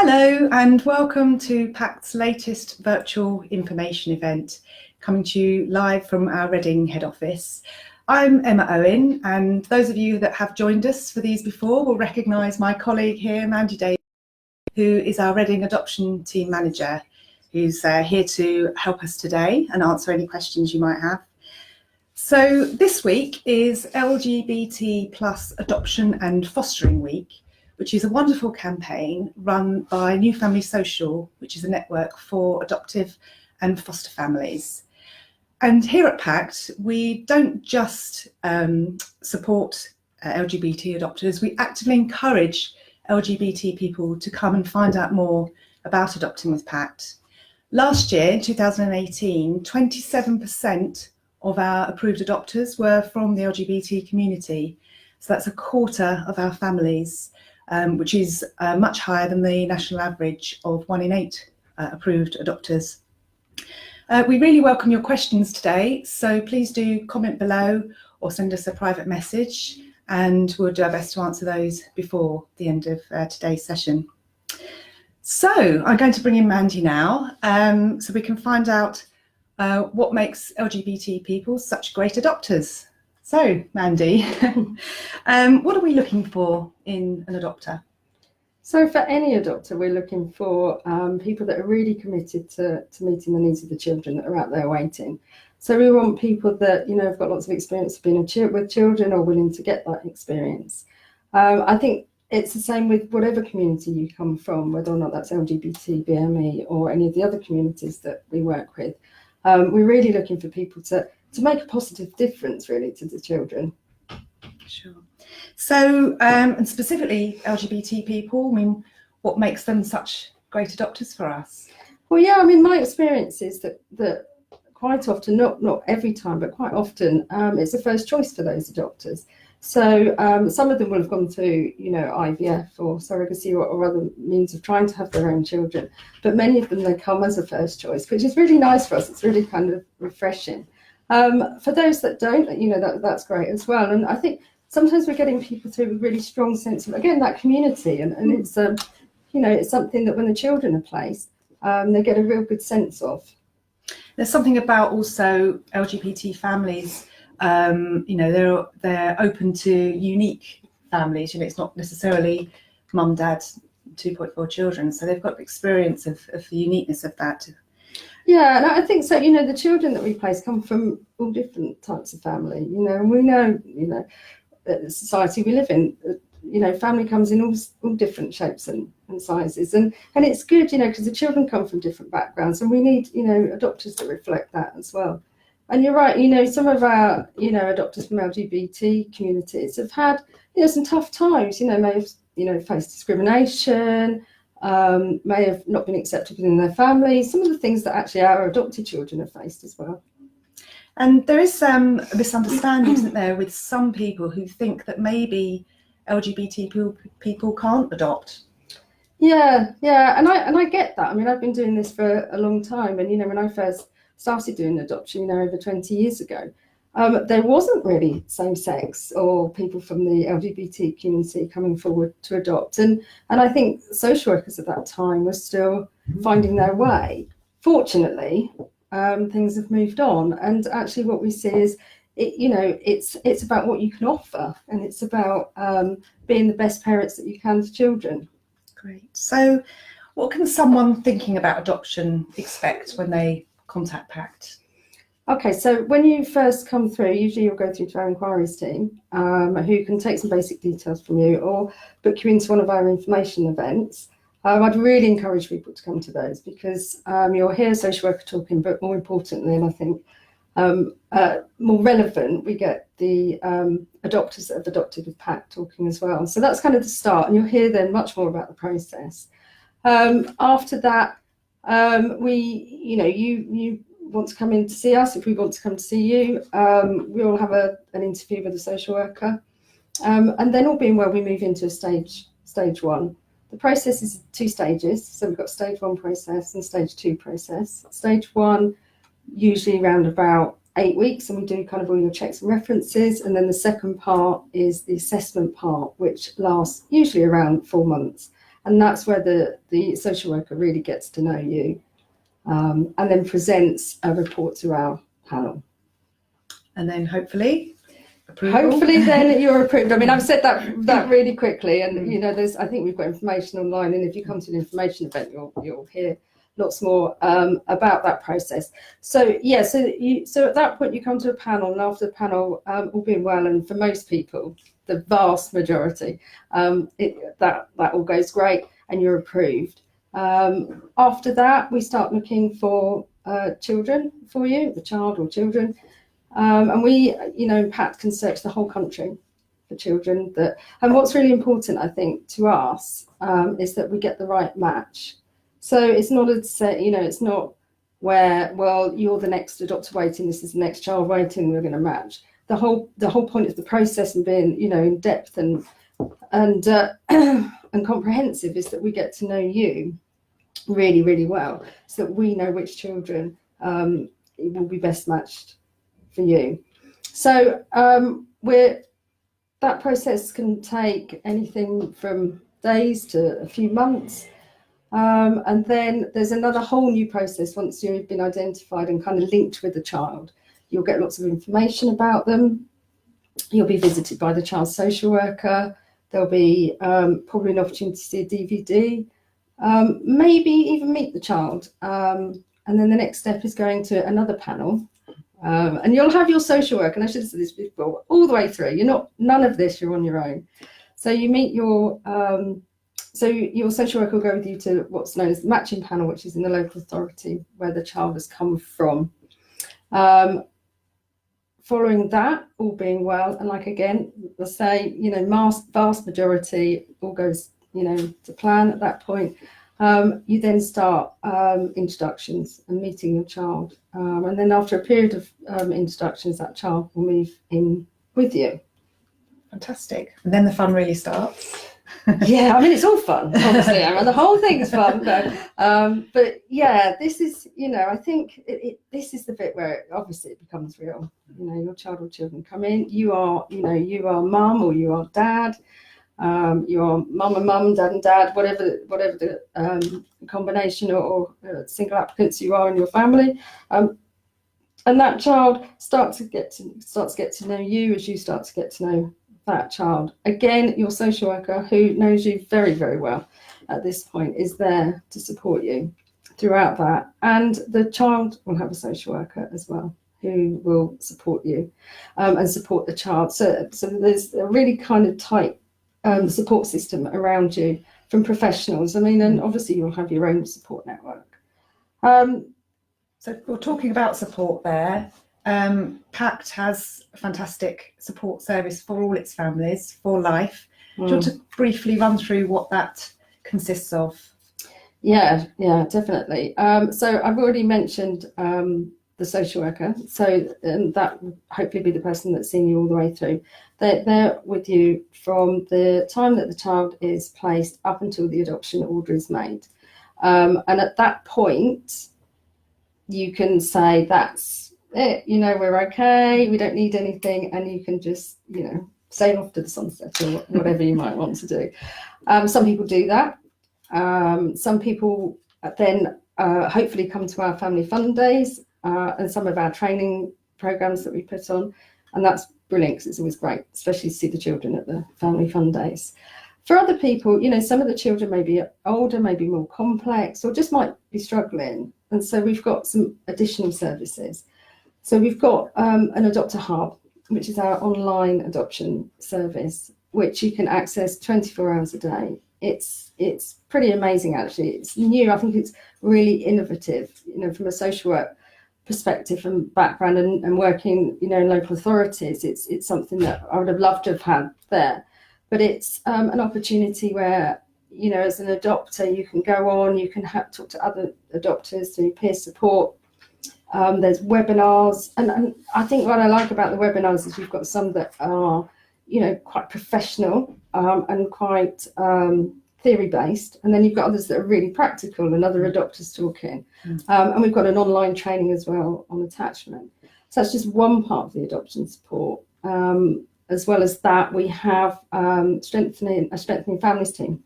Hello and welcome to PACT's latest virtual information event, coming to you live from our Reading head office. I'm Emma Owen, and those of you that have joined us for these before will recognise my colleague here, Mandy Davis, who is our Reading Adoption Team Manager, who's here to help us today and answer any questions you might have. So this week is LGBT plus Adoption and Fostering Week, which is a wonderful campaign run by New Family Social, which is a network for adoptive and foster families. And here at PACT, we don't just support LGBT adopters, we actively encourage LGBT people to come and find out more about adopting with PACT. Last year, in 2018, 27% of our approved adopters were from the LGBT community. So that's a quarter of our families, which is much higher than the national average of 1 in 8 approved adopters. We really welcome your questions today, so please do comment below or send us a private message, and we'll do our best to answer those before the end of today's session. So I'm going to bring in Mandy now, so we can find out what makes LGBT people such great adopters. So, Mandy, what are we looking for in an adopter? So for any adopter, we're looking for people that are really committed to meeting the needs of the children that are out there waiting. So we want people that, have got lots of experience of being with children or willing to get that experience. I think it's the same with whatever community you come from, whether or not that's LGBT, BME, or any of the other communities that we work with. We're really looking for people to make a positive difference, really, to the children. Sure. So, and specifically LGBT people, I mean, what makes them such great adopters for us? Well, yeah, I mean, my experience is that quite often, not every time, but quite often, it's a first choice for those adopters. So some of them will have gone through, IVF or surrogacy or other means of trying to have their own children. But many of them, they come as a first choice, which is really nice for us. It's really kind of refreshing. For those that don't, that's great as well. And I think sometimes we're getting people through a really strong sense of, again, that community. And it's, it's something that when the children are placed, they get a real good sense of. There's something about also LGBT families, they're open to unique families. It's not necessarily mum, dad, 2.4 children. So they've got experience of the uniqueness of that. Yeah, and I think so. The children that we place come from all different types of family. And we know, the society we live in. Family comes in all different shapes and sizes, and it's good, because the children come from different backgrounds, and we need, adopters that reflect that as well. And you're right. Some of our, adopters from LGBT communities have had, some tough times. May have, faced discrimination. May have not been accepted within their family, some of the things that actually our adopted children have faced as well. And there is a misunderstanding, isn't there, with some people who think that maybe LGBT people can't adopt. Yeah, and I get that. I mean, I've been doing this for a long time, and when I first started doing adoption, over 20 years ago, there wasn't really same-sex or people from the LGBT community coming forward to adopt. And I think social workers at that time were still finding their way. Fortunately, things have moved on. And actually what we see is, it's about what you can offer. And it's about being the best parents that you can to children. Great. So what can someone thinking about adoption expect when they contact PACT? Okay, so when you first come through, usually you'll go through to our inquiries team, who can take some basic details from you or book you into one of our information events. I'd really encourage people to come to those because you'll hear a social worker talking, but more importantly, and I think more relevant, we get the adopters that have adopted with PACT talking as well. So that's kind of the start, and you'll hear then much more about the process. After that, you want to come in to see us. If we want to come to see you, we'll have an interview with a social worker, and then all being well, we move into stage one. The process is 2 stages, so we've got stage 1 process and stage 2 process. Stage 1 usually around about 8 weeks, and we do kind of all your checks and references, and then the second part is the assessment part, which lasts usually around 4 months. And that's where the social worker really gets to know you, and then presents a report to our panel. And then hopefully approval. Hopefully then you're approved. I mean, I've said that really quickly, and you know, I think we've got information online, and if you come to an information event, you'll hear lots more about that process. So yeah, so at that point you come to a panel, and after the panel, all being well, and for most people, the vast majority, that all goes great, and you're approved. After that, we start looking for children for you, the child or children. And we, you know, PACT can search the whole country for children. And what's really important, I think, to us is that we get the right match. So it's not it's not where, well, you're the next adopter waiting, this is the next child waiting, we're going to match. The whole point of the process and being, you know, in depth and comprehensive is that we get to know you really, really well, so that we know which children will be best matched for you. So that process can take anything from days to a few months, and then there's another whole new process once you've been identified and kind of linked with the child. You'll get lots of information about them. You'll be visited by the child social worker. There'll be probably an opportunity to see a DVD, maybe even meet the child, and then the next step is going to another panel. And you'll have your social work, and I should have said this before, all the way through. None of this, you're on your own. So you meet your social worker will go with you to what's known as the matching panel, which is in the local authority where the child has come from. Following that, all being well, and like again, let's say, you know, vast majority all goes, you know, to plan at that point. You then start introductions and meeting your child. And then after a period of introductions, that child will move in with you. Fantastic. And then the fun really starts. Yeah, I mean, it's all fun, obviously. I mean, the whole thing is fun. But yeah, this is, you know, I think this is the bit where it becomes real. You know, your child or children come in. You are mum or you are dad. Your mum and mum, dad and dad, whatever the combination or single applicants you are in your family, and that child starts to get to know you as you start to get to know that child. Again, your social worker, who knows you very, very well at this point, is there to support you throughout that, and the child will have a social worker as well who will support you and support the child. So there's a really kind of tight support system around you from professionals. I mean, and obviously you'll have your own support network. So we're talking about support there. PACT has a fantastic support service for all its families for life. Do you want to briefly run through what that consists of? Yeah, definitely. So I've already mentioned the social worker, so that will hopefully be the person that's seen you all the way through. They're with you from the time that the child is placed up until the adoption order is made, and at that point you can say that's it, you know, we're okay, we don't need anything, and you can just, you know, sail off to the sunset or whatever you might want to do. Some people do that. Some people then hopefully come to our family fun days and some of our training programs that we put on, and that's brilliant because it's always great, especially to see the children at the family fun days. For other people, you know, some of the children may be older, maybe more complex, or just might be struggling, and so we've got some additional services. So we've got an Adopter Hub, which is our online adoption service, which you can access 24 hours a day. It's pretty amazing, actually. It's new. I think it's really innovative, you know, from a social work perspective and background and working, you know, in local authorities. It's something that I would have loved to have had there. But it's an opportunity where, you know, as an adopter, you can go on, you can talk to other adopters through peer support. There's webinars, and I think what I like about the webinars is you've got some that are, you know, quite professional and quite theory-based, and then you've got others that are really practical and other adopters talking. And we've got an online training as well on attachment. So that's just one part of the adoption support. As well as that, we have a strengthening families team.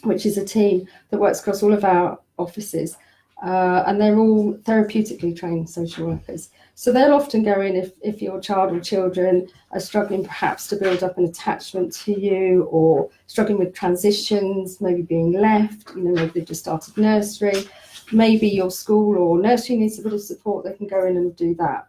which is a team that works across all of our offices, and they're all therapeutically trained social workers. So they'll often go in if your child or children are struggling perhaps to build up an attachment to you, or struggling with transitions, maybe being left, maybe they've just started nursery, maybe your school or nursery needs a bit of support, they can go in and do that.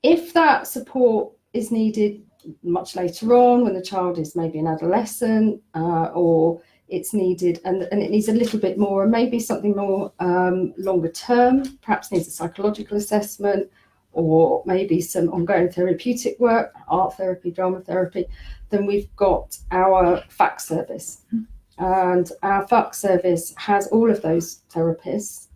If that support is needed much later on, when the child is maybe an adolescent, or it's needed and it needs a little bit more, and maybe something more longer term, perhaps needs a psychological assessment, or maybe some ongoing therapeutic work, art therapy, drama therapy, then we've got our PACT service. And our PACT service has all of those therapists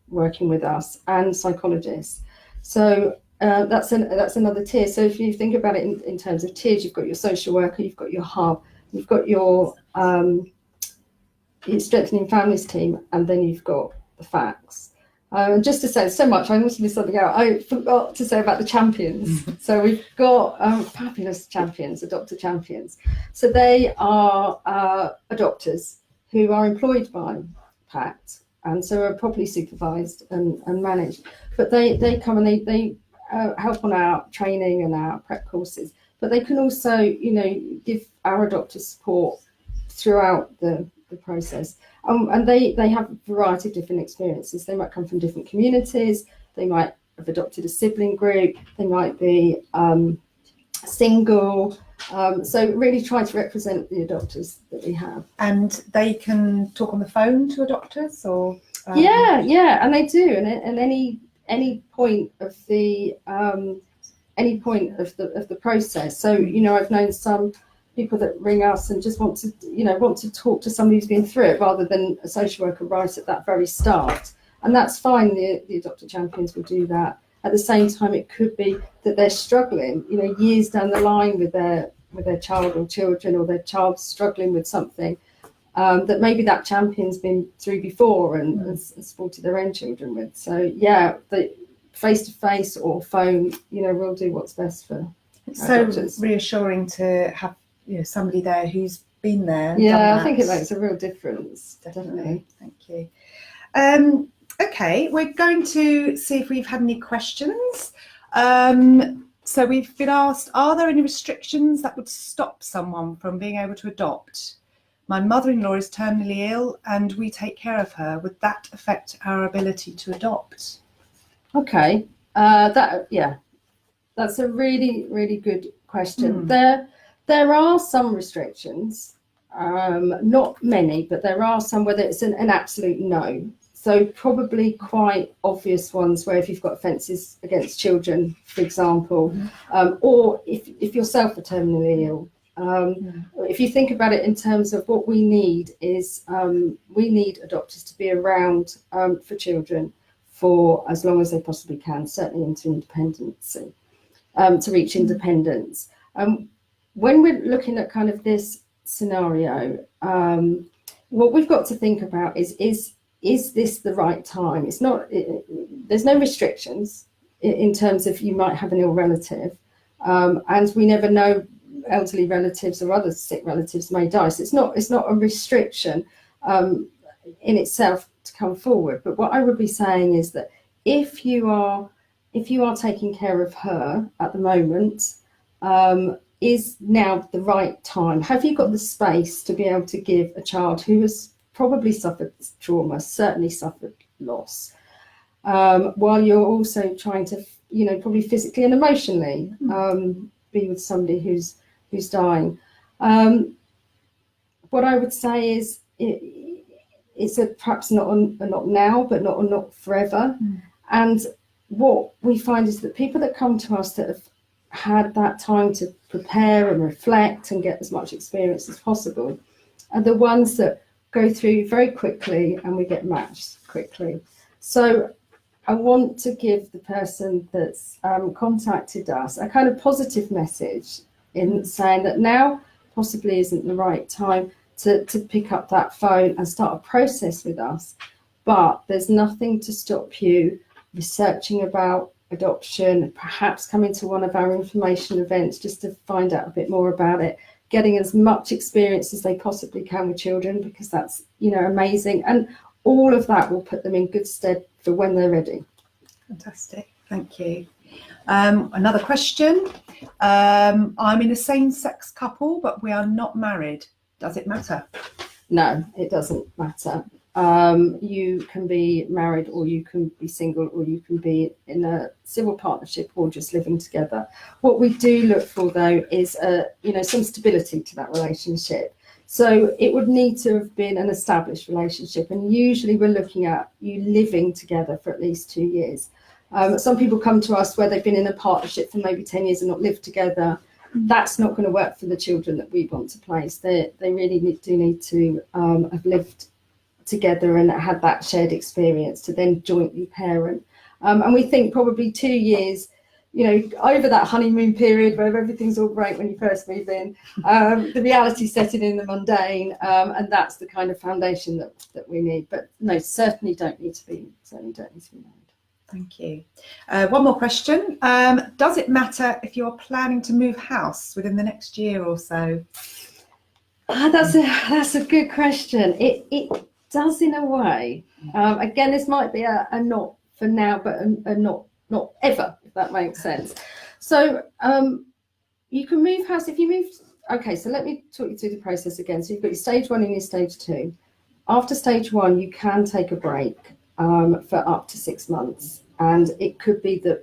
working with us and psychologists. So that's another tier. So if you think about it in terms of tiers, you've got your social worker, you've got your hub, you've got your strengthening families team, and then you've got the facts. Just to say so much, I almost missed something out. I forgot to say about the champions. So we've got fabulous champions, adopter champions. So they are adopters who are employed by PACT, and so are properly supervised and managed. But they come and they help on our training and our prep courses. But they can also, give our adopters support throughout the process. And they have a variety of different experiences. They might come from different communities. They might have adopted a sibling group. They might be single. So really try to represent the adopters that we have. And they can talk on the phone to adopters, or yeah, and they do. And any point of the process. So I've known some people that ring us and just want to talk to somebody who's been through it, rather than a social worker right at that very start, and that's fine. The adopter champions will do that. At the same time, it could be that they're struggling, years down the line with their child or children, or their child struggling with something that maybe that champion's been through before and has supported their own children with. So yeah, the face-to-face or phone, we'll do what's best for so adopters. Reassuring to have somebody there who's been there. Yeah, I think it makes a real difference. Definitely. Thank you. Okay, we're going to see if we've had any questions. So we've been asked, are there any restrictions that would stop someone from being able to adopt? My mother-in-law is terminally ill and we take care of her. Would that affect our ability to adopt? Okay, that's a really, really good question. There are some restrictions, not many, but there are some where it's an absolute no. So probably quite obvious ones where if you've got offences against children, for example, or if yourself are terminally ill. If you think about it in terms of what we need is we need adopters to be around for children for as long as they possibly can, certainly into independency, to reach independence. When we're looking at kind of this scenario, what we've got to think about is this the right time? It's not. There's no restrictions in terms of you might have an ill relative, and we never know, elderly relatives or other sick relatives may die. So it's not a restriction in itself to come forward. But what I would be saying is that if you are taking care of her at the moment, is now the right time? Have you got the space to be able to give a child who has probably suffered trauma, certainly suffered loss, while you're also trying to, probably physically and emotionally be with somebody who's dying? What I would say is it's perhaps not now, but not forever. And what we find is that people that come to us that have had that time to prepare and reflect and get as much experience as possible are the ones that go through very quickly and we get matched quickly. So I want to give the person that's contacted us a kind of positive message in saying that now possibly isn't the right time to pick up that phone and start a process with us, but there's nothing to stop you researching about adoption, perhaps coming to one of our information events just to find out a bit more about it, getting as much experience as they possibly can with children, because that's, you know, amazing. And all of that will put them in good stead for when they're ready. Fantastic, thank you. Another question. I'm in a same-sex couple, but we are not married. Does it matter? No, it doesn't matter. You can be married, or you can be single, or you can be in a civil partnership, or just living together. What we do look for, though, is you know, some stability to that relationship. So it would need to have been an established relationship, and usually we're looking at you living together for at least 2 years. Some people come to us where they've been in a partnership for maybe 10 years and not lived together. That's not going to work for the children that we want to place. They really do need to have lived together and had that shared experience to then jointly parent. And we think probably 2 years, you know, over that honeymoon period where everything's all great when you first move in, the reality setting in the mundane, and that's the kind of foundation that we need. But no, certainly don't need to be married. Thank you. One more question. Does it matter if you're planning to move house within the next year or so? That's a good question. It does in a way. Again, this might be a not for now, but a not ever, if that makes sense. So you can move house if you move. Okay, so let me talk you through the process again. So you've got your stage 1 and your stage 2. After stage 1, you can take a break for up to 6 months, and it could be that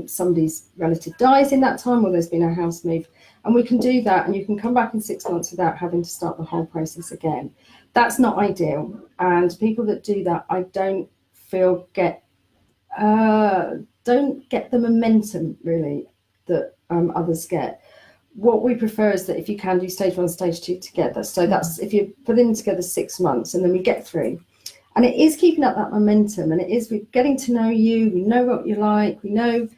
somebody's relative dies in that time, or there's been a house move, and we can do that, and you can come back in 6 months without having to start the whole process again. That's not ideal, and people that do that, I don't feel don't get the momentum really that others get. What we prefer is that if you can do stage 1, stage 2 together, so that's if you're putting together 6 months, and then we get through. And it is keeping up that momentum, and it is we're getting to know you, we know what you like, we know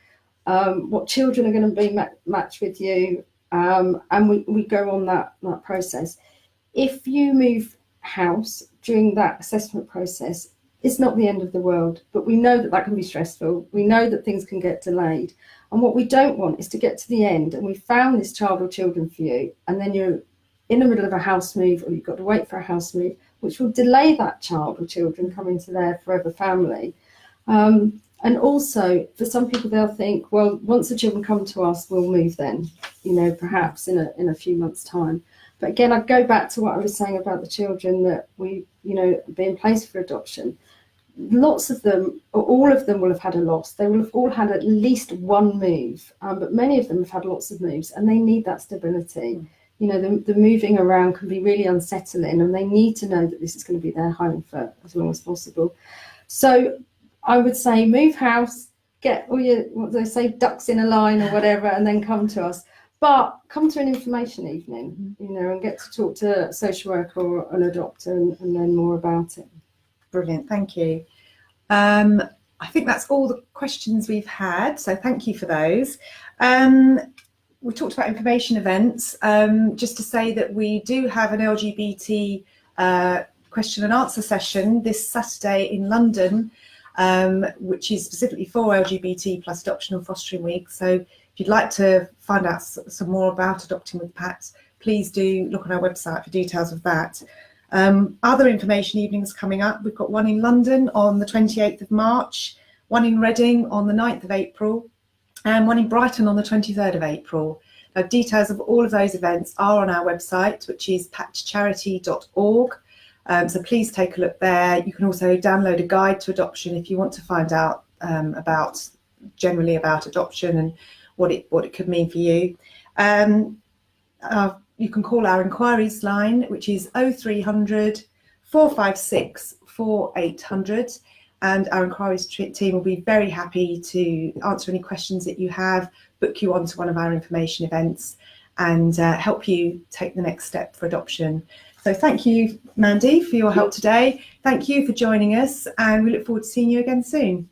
what children are going to be matched with you, and we go on that process. If you move house during that assessment process, it's not the end of the world, but we know that can be stressful. We know that things can get delayed. And what we don't want is to get to the end and we found this child or children for you, and then you're in the middle of a house move, or you've got to wait for a house move, which will delay that child or children coming to their forever family. And also, for some people, they'll think, well, once the children come to us, we'll move then, you know, perhaps in a few months' time. But again, I go back to what I was saying about the children that we, you know, being placed for adoption. Lots of them, or all of them, will have had a loss. They will have all had at least one move, but many of them have had lots of moves, and they need that stability. You know, the moving around can be really unsettling, and they need to know that this is going to be their home for as long as possible. So I would say move house, get all your, what do they say, ducks in a line or whatever, and then come to us. But come to an information evening, you know, and get to talk to a social worker or an adopter and learn more about it. Brilliant, thank you. I think that's all the questions we've had, so thank you for those. We talked about information events. Just to say that we do have an LGBT question and answer session this Saturday in London, which is specifically for LGBT plus adoption and fostering week. So if you'd like to find out some more about adopting with PACT, please do look on our website for details of that. Other information evenings coming up. We've got one in London on the 28th of March, one in Reading on the 9th of April, and one in Brighton on the 23rd of April. Now, details of all of those events are on our website, which is pactcharity.org. So please take a look there. You can also download a guide to adoption if you want to find out generally about adoption and what it could mean for you. You can call our inquiries line, which is 0300 456 4800, and our inquiries team will be very happy to answer any questions that you have, book you onto one of our information events, and help you take the next step for adoption. So thank you, Mandy, for your help today. Thank you for joining us, and we look forward to seeing you again soon.